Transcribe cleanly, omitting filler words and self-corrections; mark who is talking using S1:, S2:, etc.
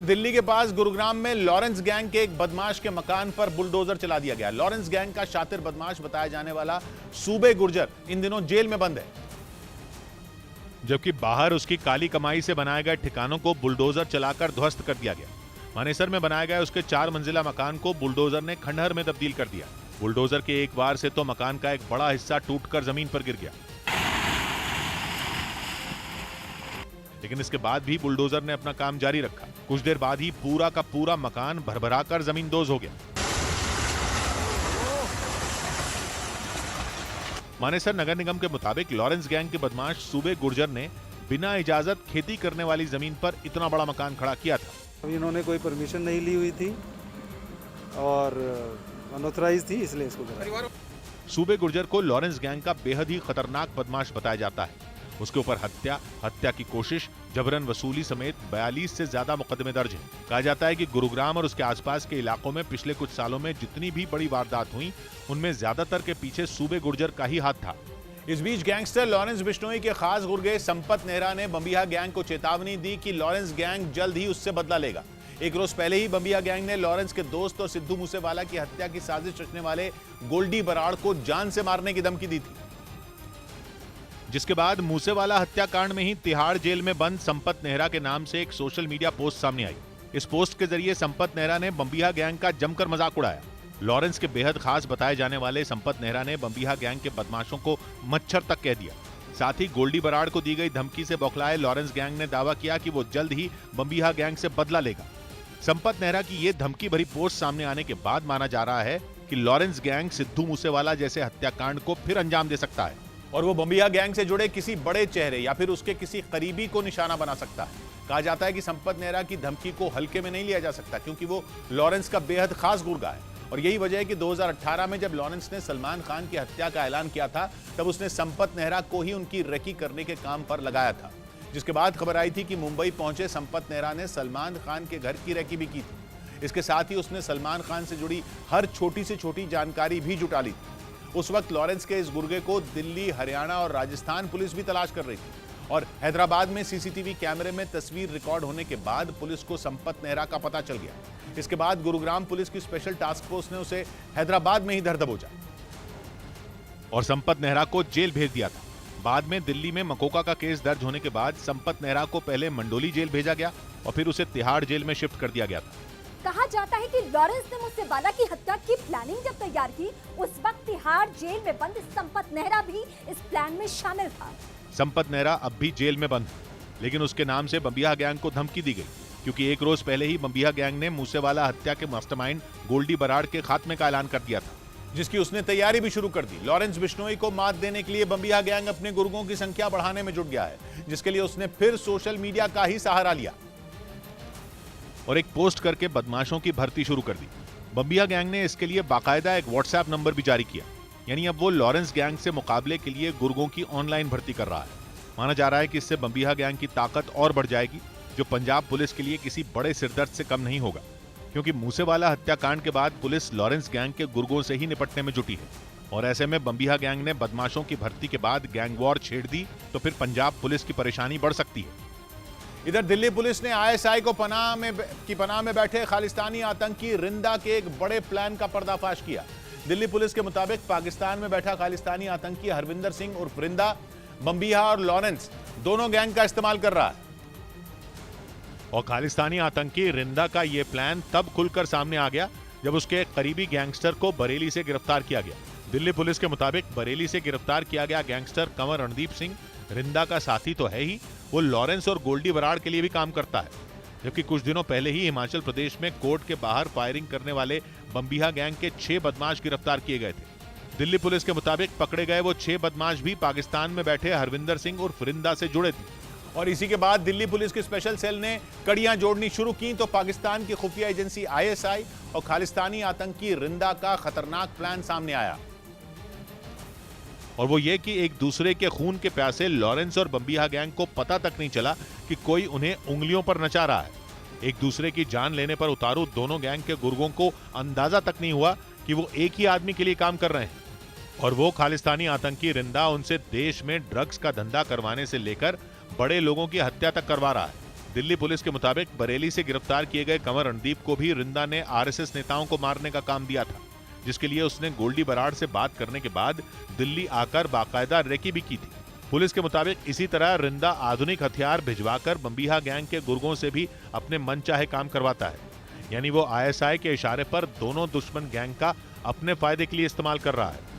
S1: दिल्ली के पास गुरुग्राम में Lawrence gang के एक बदमाश के मकान पर बुलडोजर चला दिया गया। लॉरेंस गैंग का शातिर बदमाश बताया जाने वाला सूबे गुर्जर इन दिनों जेल में बंद है, जबकि बाहर उसकी काली कमाई से बनाए गए ठिकानों को बुलडोजर चलाकर ध्वस्त कर दिया गया। मानेसर में बनाए गए उसके 4 मंजिला मकान को बुलडोजर ने खंडहर में तब्दील कर दिया। बुलडोजर के एक वार से तो मकान का एक बड़ा हिस्सा टूटकर जमीन पर गिर गया, लेकिन इसके बाद भी बुलडोजर ने अपना काम जारी रखा। कुछ देर बाद ही पूरा का पूरा मकान भरभराकर जमींदोज हो गया। मानेसर नगर निगम के मुताबिक लॉरेंस गैंग के बदमाश सूबे गुर्जर ने बिना इजाजत खेती करने वाली जमीन पर इतना बड़ा मकान खड़ा किया था।
S2: अभी इन्होंने कोई परमिशन नहीं ली हुई थी और अनऑथराइज थी, इसलिए इसको करा।
S1: सूबे गुर्जर को लॉरेंस गैंग का बेहद ही खतरनाक बदमाश बताया जाता है। उसके ऊपर हत्या की कोशिश, जबरन वसूली समेत 42 से ज्यादा मुकदमे दर्ज हैं। कहा जाता है कि गुरुग्राम और उसके आसपास के इलाकों में पिछले कुछ सालों में जितनी भी बड़ी वारदात हुई, उनमें ज्यादातर के पीछे सूबे गुर्जर का ही हाथ था। इस बीच गैंगस्टर लॉरेंस बिश्नोई के खास गुर्गे संपत नेहरा ने बम्बिहा गैंग को चेतावनी दी कि लॉरेंस गैंग जल्द ही उससे बदला लेगा। एक रोज पहले ही बम्बिहा गैंग ने लॉरेंस के दोस्त और सिद्धू मूसेवाला की हत्या की साजिश रचने वाले गोल्डी बराड़ को जान से मारने की धमकी दी थी, जिसके बाद मूसेवाला हत्याकांड में ही तिहाड़ जेल में बंद संपत नेहरा के नाम से एक सोशल मीडिया पोस्ट सामने आई। इस पोस्ट के जरिए संपत नेहरा ने बम्बिहा गैंग का जमकर मजाक उड़ाया। लॉरेंस के बेहद खास बताए जाने वाले संपत नेहरा ने बम्बिहा गैंग के बदमाशों को मच्छर तक कह दिया। साथ ही गोल्डी बराड़ को दी गई धमकी से बौखलाए लॉरेंस गैंग ने दावा किया कि वो जल्द ही बम्बिहा गैंग से बदला लेगा। संपत नेहरा की ये धमकी भरी पोस्ट सामने आने के बाद माना जा रहा है कि लॉरेंस गैंग सिद्धू मूसेवाला जैसे हत्याकांड को फिर अंजाम दे सकता है और वो बम्बिहा गैंग से जुड़े किसी बड़े चेहरे या फिर उसके किसी करीबी को निशाना बना सकता है। कहा जाता है कि संपत नेहरा की धमकी को हल्के में नहीं लिया जा सकता, क्योंकि वो लॉरेंस का बेहद खास गुर्गा है। और यही वजह है कि 2018 में जब लॉरेंस ने सलमान खान की हत्या का ऐलान किया था, तब उसने संपत नेहरा को ही उनकी रेकी करने के काम पर लगाया था। जिसके बाद खबर आई थी कि मुंबई पहुंचे संपत नेहरा ने सलमान खान के घर की रेकी भी की थी। इसके साथ ही उसने सलमान खान से जुड़ी हर छोटी से छोटी जानकारी भी जुटा ली थी। उस वक्त लॉरेंस के इस गुर्गे को दिल्ली, हरियाणा और राजस्थान पुलिस भी तलाश कर रही थी और हैदराबाद में सीसीटीवी कैमरे में तस्वीर रिकॉर्ड होने के बाद पुलिस को संपत नेहरा का पता चल गया। इसके बाद गुरुग्राम पुलिस की स्पेशल टास्क फोर्स ने उसे हैदराबाद में ही धर दबोचा और संपत नेहरा को जेल भेज दिया था। बाद में दिल्ली में मकोका का केस दर्ज होने के बाद संपत नेहरा को पहले मंडोली जेल भेजा गया और फिर उसे तिहाड़ जेल में शिफ्ट कर दिया गया था।
S3: कहा जाता है कि लॉरेंस ने मूसेवाला की हत्या की प्लानिंग जब तैयार की, उस वक्त तिहाड़ जेल में बंद संपत नेहरा भी इस प्लान में शामिल था।
S1: संपत नेहरा अब भी जेल में बंद है, लेकिन उसके नाम से बम्बिहा गैंग को धमकी दी गई, क्योंकि एक रोज पहले ही बम्बिहा गैंग ने मूसेवाला हत्या के मास्टरमाइंड गोल्डी बराड़ के खात्मे का ऐलान कर दिया था, जिसकी उसने तैयारी भी शुरू कर दी। लॉरेंस बिश्नोई को मात देने के लिए बम्बिहा गैंग अपने गुर्गों की संख्या बढ़ाने में जुट गया है, जिसके लिए उसने फिर सोशल मीडिया का ही सहारा लिया और एक पोस्ट करके बदमाशों की भर्ती शुरू कर दी। बम्बिहा गैंग ने इसके लिए बाकायदा एक व्हाट्सएप नंबर भी जारी किया, यानी अब वो लॉरेंस गैंग से मुकाबले के लिए गुर्गों की ऑनलाइन भर्ती कर रहा है। माना जा रहा है कि इससे बम्बिहा गैंग की ताकत और बढ़ जाएगी, जो पंजाब पुलिस के लिए किसी बड़े सिरदर्द से कम नहीं होगा, क्योंकि मूसेवाला हत्याकांड के बाद पुलिस लॉरेंस गैंग के गुर्गों से ही निपटने में जुटी है और ऐसे में बम्बिहा गैंग ने बदमाशों की भर्ती के बाद गैंग वॉर छेड़ दी तो फिर पंजाब पुलिस की परेशानी बढ़ सकती है। इधर दिल्ली पुलिस ने आईएसआई को पनाह में बैठे खालिस्तानी आतंकी रिंदा के एक बड़े प्लान का पर्दाफाश किया। दिल्ली पुलिस के मुताबिक पाकिस्तान में बैठा खालिस्तानी आतंकी हरविंदर सिंह उर्फ रिंदा बम्बिहा और लॉरेंस दोनों गैंग का इस्तेमाल कर रहा है और खालिस्तानी आतंकी रिंदा का यह प्लान तब खुलकर सामने आ गया जब उसके एक करीबी गैंगस्टर को बरेली से गिरफ्तार किया गया। दिल्ली पुलिस के मुताबिक बरेली से गिरफ्तार किया गया गैंगस्टर कंवर रणदीप सिंह रिंदा का साथी तो है ही, वो लॉरेंस और गोल्डी बराड़ के लिए भी काम करता है। जबकि कुछ दिनों पहले ही हिमाचल प्रदेश में कोर्ट के बाहर फायरिंग करने वाले बम्बिहा गैंग के 6 बदमाश गिरफ्तार किए गए थे। दिल्ली पुलिस के मुताबिक पकड़े गए वो 6 बदमाश भी पाकिस्तान में बैठे हरविंदर सिंह उर्फ रिंदा से जुड़े थे और इसी के बाद दिल्ली पुलिस की स्पेशल सेल ने कड़ियां जोड़नी शुरू की तो पाकिस्तान की खुफिया एजेंसी आईएसआई और खालिस्तानी आतंकी रिंदा का खतरनाक प्लान सामने आया और वो ये कि एक दूसरे के खून के प्यासे लॉरेंस और बम्बिहा गैंग को पता तक नहीं चला कि कोई उन्हें उंगलियों पर नचा रहा है। एक दूसरे की जान लेने पर उतारू दोनों गैंग के गुर्गों को अंदाजा तक नहीं हुआ कि वो एक ही आदमी के लिए काम कर रहे हैं और वो खालिस्तानी आतंकी रिंदा उनसे देश में ड्रग्स का धंधा करवाने से लेकर बड़े लोगों की हत्या तक करवा रहा है। दिल्ली पुलिस के मुताबिक बरेली से गिरफ्तार किए गए कंवर रणदीप को भी रिंदा ने आरएसएस नेताओं को मारने का काम दिया था, जिसके लिए उसने गोल्डी बराड़ से बात करने के बाद दिल्ली आकर बाकायदा रेकी भी की थी। पुलिस के मुताबिक इसी तरह रिंदा आधुनिक हथियार भिजवाकर बम्बीहा गैंग के गुर्गों से भी अपने मनचाहे काम करवाता है, यानी वो आईएसआई के इशारे पर दोनों दुश्मन गैंग का अपने फायदे के लिए इस्तेमाल कर रहा है।